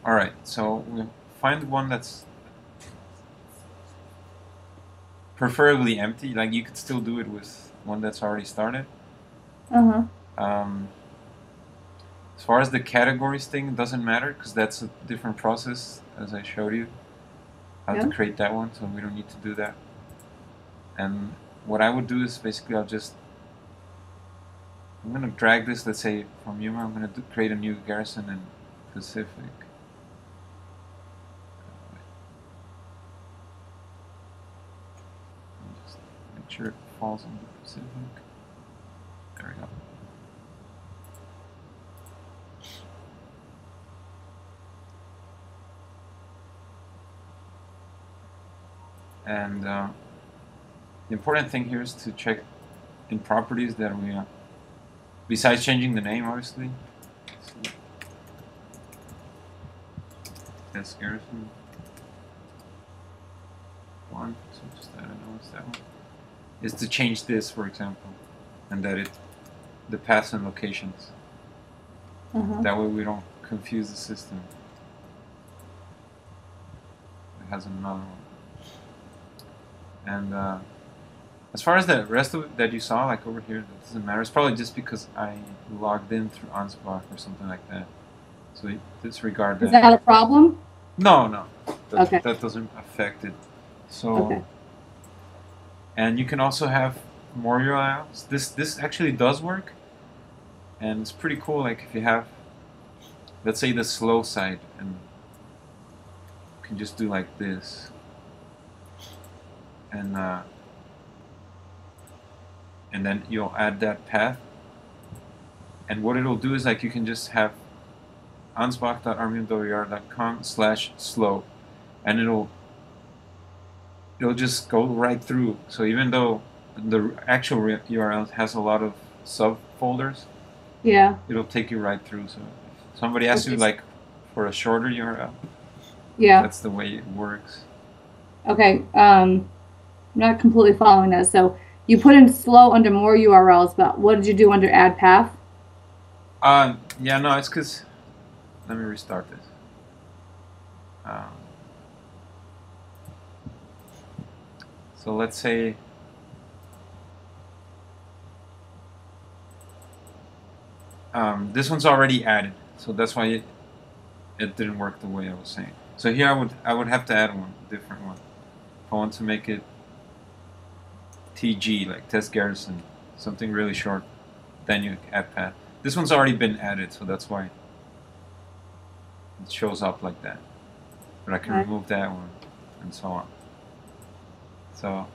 Alright, so we'll find one that's preferably empty. Like, you could still do it with one that's already started. Uh-huh. As far as the categories thing, it doesn't matter because that's a different process, as I showed you how to Yeah. create that one, so we don't need to do that. And what I would do is basically I'm gonna drag this, let's say from Yuma, I'm gonna create a new garrison in Pacific. Just make sure it falls on the Pacific. There we go. And the important thing here is to check in properties that we, besides changing the name, obviously. Test garrison 1, so just I don't know what's that one. Is to change this, for example, and that the paths and locations. That way we don't confuse the system. It has another one. And as far as the rest of it that you saw, like over here, that doesn't matter. It's probably just because I logged in through Ansbach or something like that. So disregard that. Is that a problem? No, no. Okay. That doesn't affect it. So, Okay. and you can also have more URLs. This actually does work, and it's pretty cool. Like if you have, let's say, the slow side, and you can just do like this, and then you'll add that path. And what it'll do is like you can just have ansbach.armium.com/slow, and it'll just go right through. So even though the actual URL has a lot of subfolders, Yeah. it'll take you right through. So if somebody asks you like for a shorter URL, yeah, that's the way it works. Okay. I'm not completely following that. So you put in slow under more URLs, but what did you do under add path? Yeah, no, it's because, let me restart this. So let's say this one's already added, so that's why it didn't work the way I was saying. So here I would have to add one, a different one. If I want to make it TG, like test garrison, something really short, then you add path. This one's already been added, so that's why it shows up like that. But I can remove that one, and so on. So,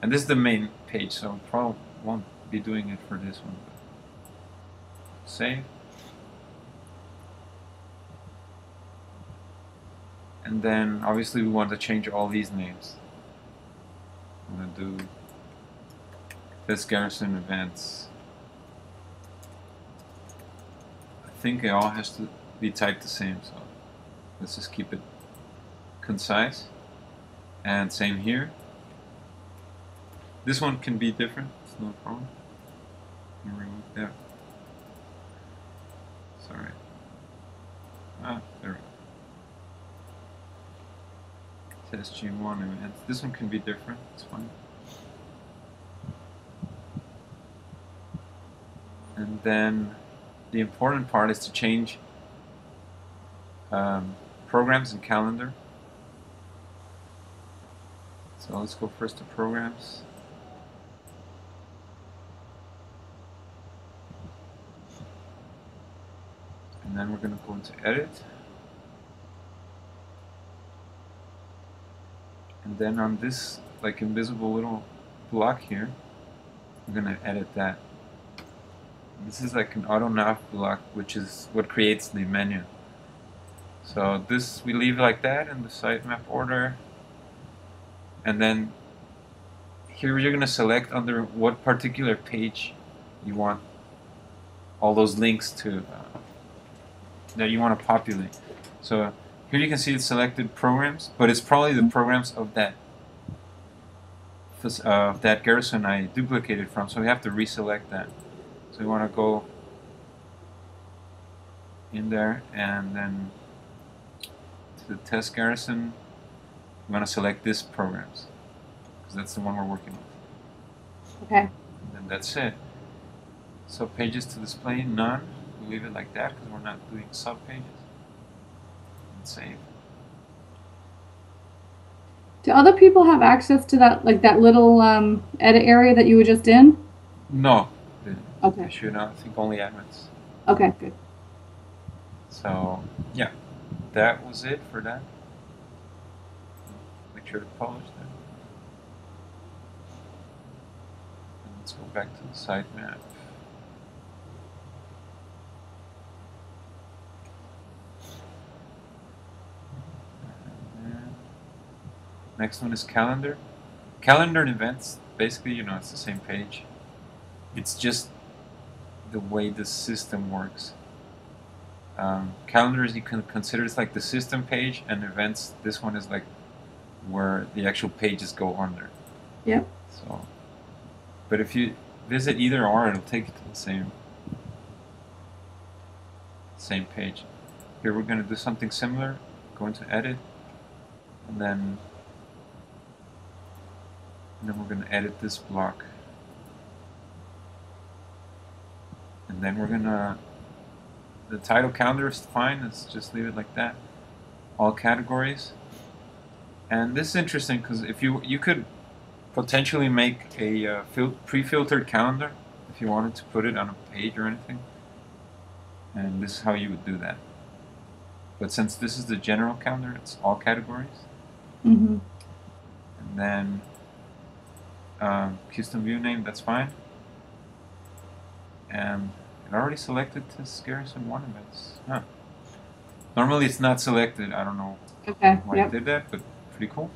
and this is the main page, so probably won't be doing it for this one. Save. And then obviously we want to change all these names. I'm going to do this garrison events. I think it all has to be typed the same, so let's just keep it concise. And same here. This one can be different, it's no problem. I'm going to remove that. Sorry. There we go. Test G1 and this one can be different, it's fine. And then the important part is to change programs and calendar. So let's go first to programs. And then we're going to go into edit. And then on this like invisible little block here, I'm going to edit that. This is like an auto nav block, which is what creates the menu. So this we leave like that in the sitemap order. And then here you're going to select under what particular page you want all those links to that you want to populate. So here you can see it's selected programs, but it's probably the programs of that garrison I duplicated from, so we have to reselect that. So we want to go in there and then to the test garrison, we want to select this programs, because that's the one we're working with. Okay. And then that's it. So pages to display, none. We leave it like that because we're not doing sub pages. And save. Do other people have access to that, like that little edit area that you were just in? No. Okay. They should not. I think only admins. Okay, good. So, yeah. That was it for that. Make sure to publish that. And let's go back to the sitemap. Next one is calendar. Calendar and events, basically, you know, it's the same page. It's just the way the system works. Calendars you can consider it's like the system page, and events, this one is like where the actual pages go under. Yep. So, but if you visit either or, it'll take you to the same page. Here we're going to do something similar. Go into edit, and then we're going to edit this block. And then we're going to, the title calendar is fine, let's just leave it like that. All categories. And this is interesting because if you could potentially make a pre-filtered calendar if you wanted to put it on a page or anything. And this is how you would do that. But since this is the general calendar, it's all categories. Mm-hmm. And then custom view name, that's fine. And it already selected this garrison 1 events. Huh. Normally it's not selected. I don't know why it did that, but pretty cool.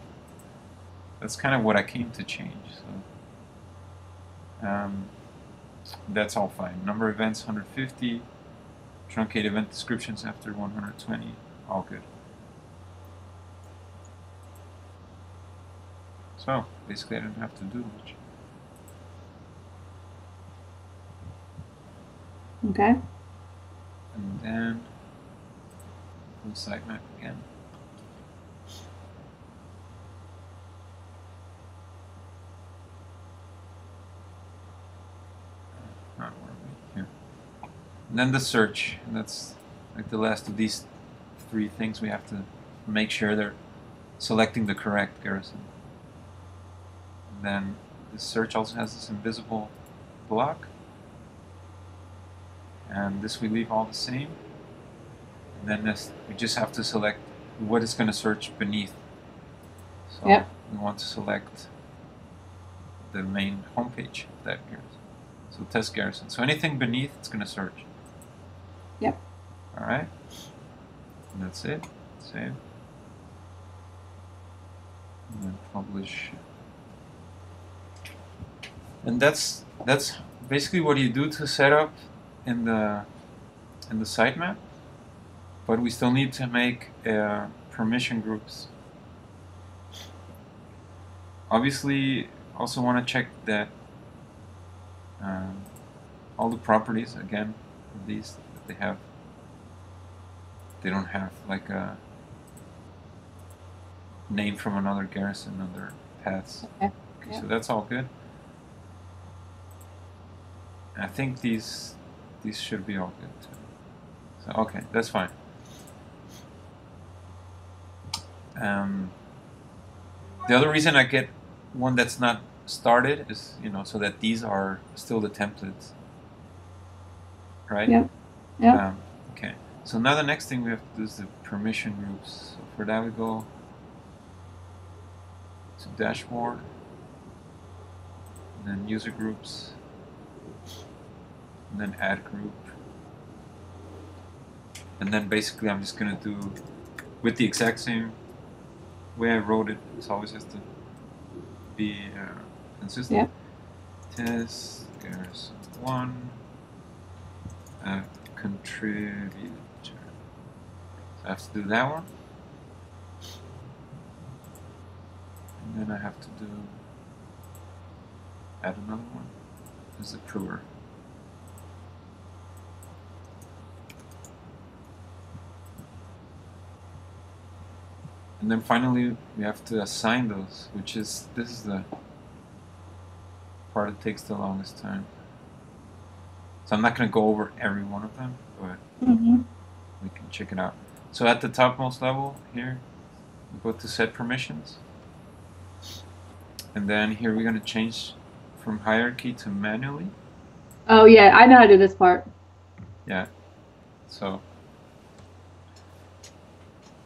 That's kind of what I came to change. So that's all fine. Number of events 150. Truncate event descriptions after 120. All good. So basically I didn't have to do much. Okay. And then full sitemap again. Where are we? Here. And then the search. And that's like the last of these 3 things. We have to make sure they're selecting the correct garrison. And then the search also has this invisible block. And this we leave all the same. And then this, we just have to select what it's going to search beneath. So we want to select the main homepage of that garrison. So test garrison. So anything beneath, it's going to search. Yep. All right. And that's it. Save. And then publish. And that's basically what you do to set up in the sitemap, but we still need to make permission groups. Obviously, also want to check that all the properties again of these that they don't have like a name from another garrison on their paths. Okay, so that's all good. I think these should be all good too. So okay, that's fine. The other reason I get one that's not started is, you know, so that these are still the templates, right? Yeah. Yeah. Okay. So now the next thing we have to do is the permission groups. So for that we go to dashboard, and then user groups, and then add group, and then basically I'm just gonna do with the exact same way I wrote it. This always has to be consistent. Yeah. Test garrison 1 contributor. So I have to do that one, and then I have to do add another one as approver. And then finally we have to assign those, this is the part that takes the longest time. So I'm not going to go over every one of them, but Mhm. we can check it out. So at the topmost level here, we go to set permissions. And then here we're going to change from hierarchy to manually. Oh yeah, I know how to do this part. Yeah. So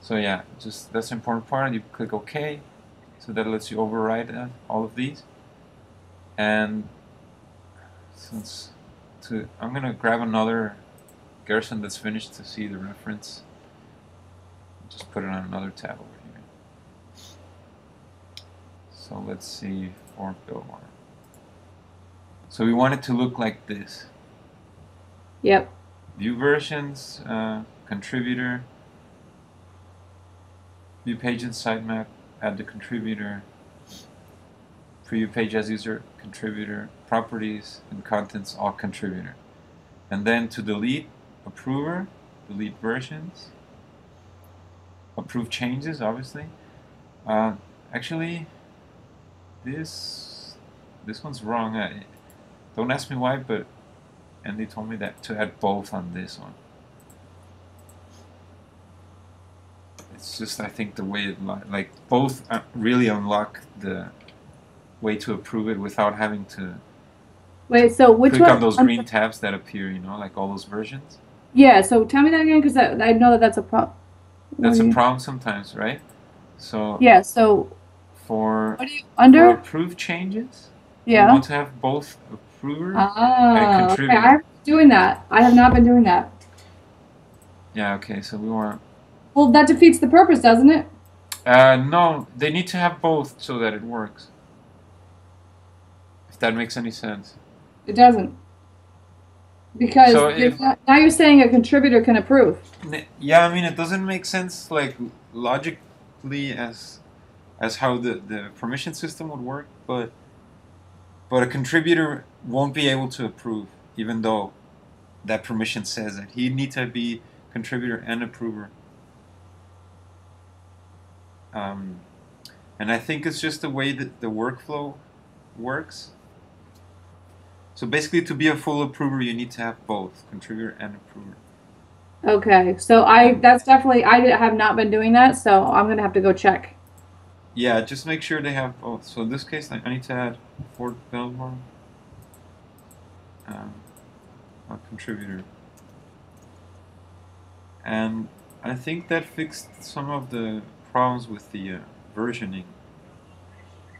yeah, just that's the important part. You click OK. So that lets you override all of these. And I'm going to grab another garrison that's finished to see the reference. Just put it on another tab over here. So let's see for build one. So we want it to look like this. Yep. View versions, contributor, view page and sitemap, add the contributor, preview page as user, contributor, properties, and contents, all contributor. And then to delete, approver, delete versions, approve changes, obviously. Actually, this one's wrong. Don't ask me why, but Andy told me that to add both on this one. It's just, I think, the way it like both really unlock the way to approve it without having to Wait, so which click one? on those green tabs that appear, like all those versions. Yeah, so tell me that again, because I know that that's a problem. That's a problem sometimes, right? So yeah, so for what are you under? approved changes, we Yeah. want to have both approver and Ah, okay. contributor. I'm doing that. I have not been doing that. Yeah, okay, so we want... Well, that defeats the purpose, doesn't it? No, they need to have both so that it works. If that makes any sense. It doesn't. Because So if, now you're saying a contributor can approve. yeah, I mean, it doesn't make sense, like, logically as how the permission system would work, but a contributor won't be able to approve, even though that permission says that he needs to be contributor and approver. And I think it's just the way that the workflow works. So basically, to be a full approver, you need to have both contributor and approver. Okay, so that's definitely, I have not been doing that, so I'm gonna have to go check. Yeah, just make sure they have both. So in this case, I need to add Fort Belvoir, a contributor. And I think that fixed some of the problems with the versioning.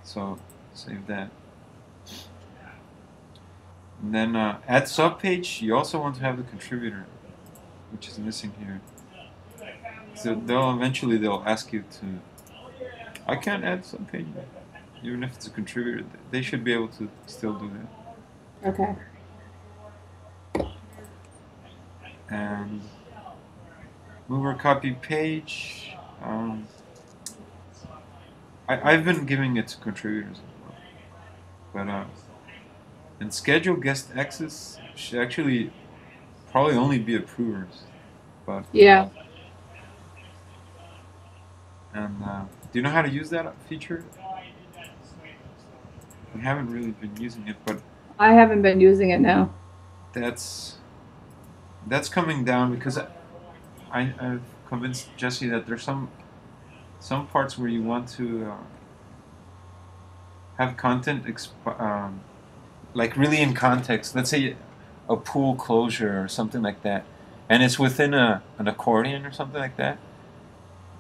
So save that. And then add subpage, you also want to have the contributor, which is missing here. So eventually they'll ask you to... I can't add subpage, even if it's a contributor. They should be able to still do that. Okay. And mover copy page. I've been giving it to contributors as well. But and schedule guest access should actually probably only be approvers. But yeah. And do you know how to use that feature? I haven't really been using it, but I haven't been using it now. That's coming down because I've convinced Jesse that there's some parts where you want to have content like really in context. Let's say a pool closure or something like that, and it's within an accordion or something like that,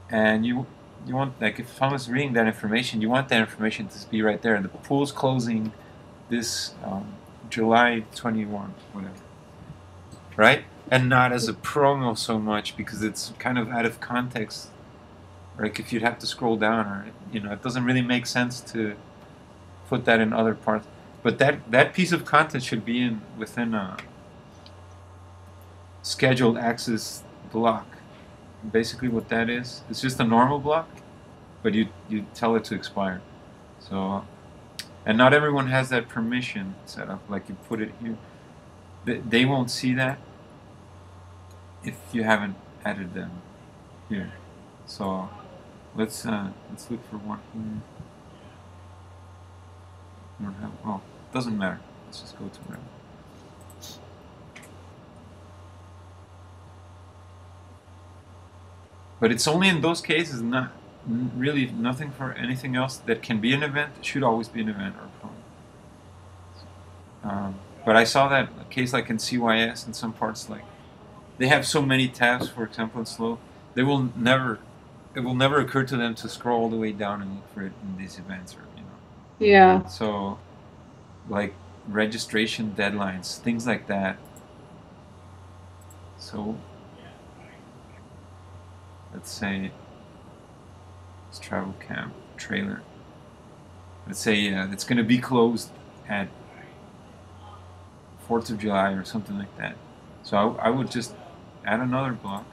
and you want, like, if someone's reading that information, you want that information to be right there. The pool's closing this July 21, whatever, right? And not as a promo so much because it's kind of out of context. Like if you'd have to scroll down, or it doesn't really make sense to put that in other parts. But that piece of content should be within a scheduled access block. Basically, what that is, it's just a normal block, but you tell it to expire. So, and not everyone has that permission set up. Like you put it here, they won't see that if you haven't added them here. So Let's look for one here. We don't have, oh, doesn't matter. Let's just go to red. But it's only in those cases, not really nothing for anything else that can be an event. It should always be an event or a problem. But I saw that a case like in CYS in some parts, like they have so many tabs, for example, in slow, it will never occur to them to scroll all the way down and look for it in these events, or Yeah. So, like registration deadlines, things like that. So, let's say it's travel camp trailer. Let's say it's going to be closed at 4th of July or something like that. So I would just add another block.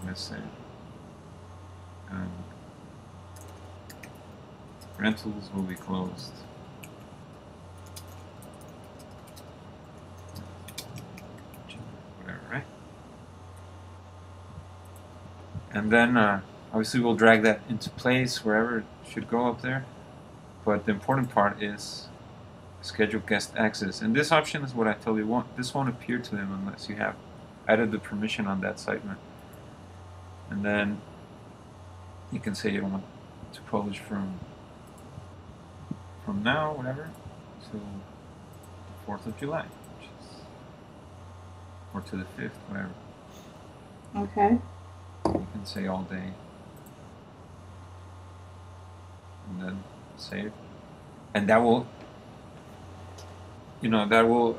Let's say rentals will be closed. Whatever, right? And then obviously we'll drag that into place wherever it should go up there. But the important part is schedule guest access. And this option is what I tell you, this won't appear to them unless you have added the permission on that sitemap. And then you can say you want to publish from now, whatever, to the 4th of July, which is, or to the 5th, whatever. Okay. You can say all day. And then save. And that will, that will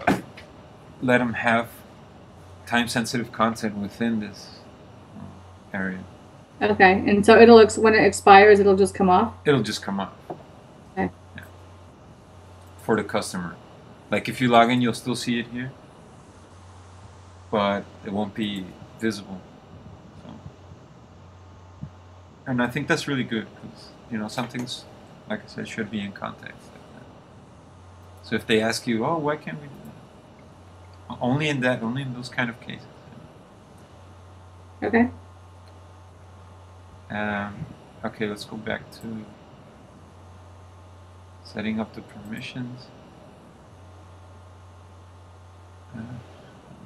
let them have time-sensitive content within this area. Okay, and so when it expires, it'll just come off? It'll just come off. Okay. Yeah. For the customer. Like if you log in, you'll still see it here, but it won't be visible. So. And I think that's really good because, some things, like I said, should be in context. So if they ask you, oh, why can't we do that? Only in those kind of cases. Okay. Okay, let's go back to setting up the permissions.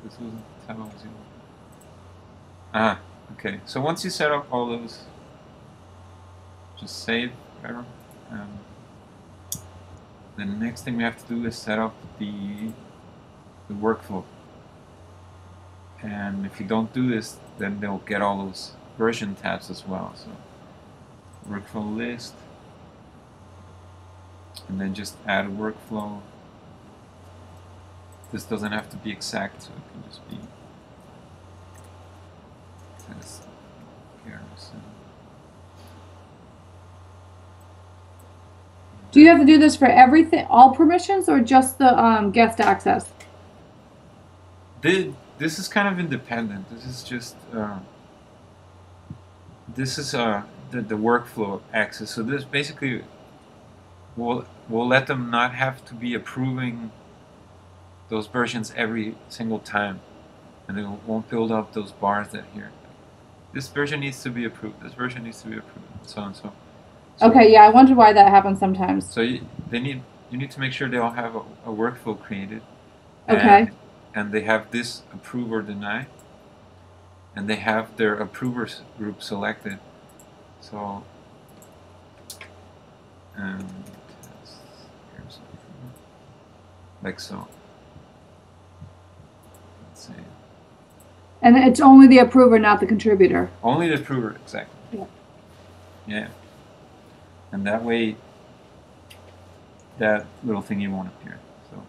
This wasn't the tab I was in. Okay. So once you set up all those, just save, whatever. The next thing we have to do is set up the workflow. And if you don't do this, then they'll get all those version tabs as well. So workflow list, and then just add a workflow. This doesn't have to be exact, so it can just be test garrison. Do you have to do this for everything, all permissions, or just the guest access? This is kind of independent. This is just the workflow access. So this basically will let them not have to be approving those versions every single time, and it won't build up those bars that here. This version needs to be approved. This version needs to be approved, and so on. So okay, yeah, I wonder why that happens sometimes. So you need to make sure they all have a workflow created. Okay. And they have this approve or deny, and they have their approvers group selected. So, like so. Let's see. And it's only the approver, not the contributor. Only the approver, exactly. Yeah. Yeah. And that way, that little thingy won't appear. So.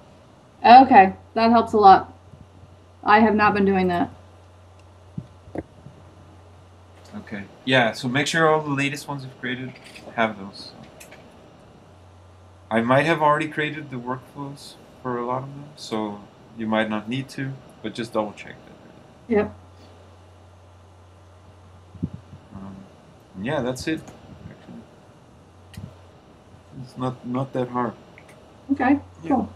Okay, that helps a lot. I have not been doing that. Okay. Yeah, so make sure all the latest ones you've created have those. So. I might have already created the workflows for a lot of them, so you might not need to, but just double check that. Yep. Yeah, that's it. Actually, it's not that hard. Okay, Yeah. cool.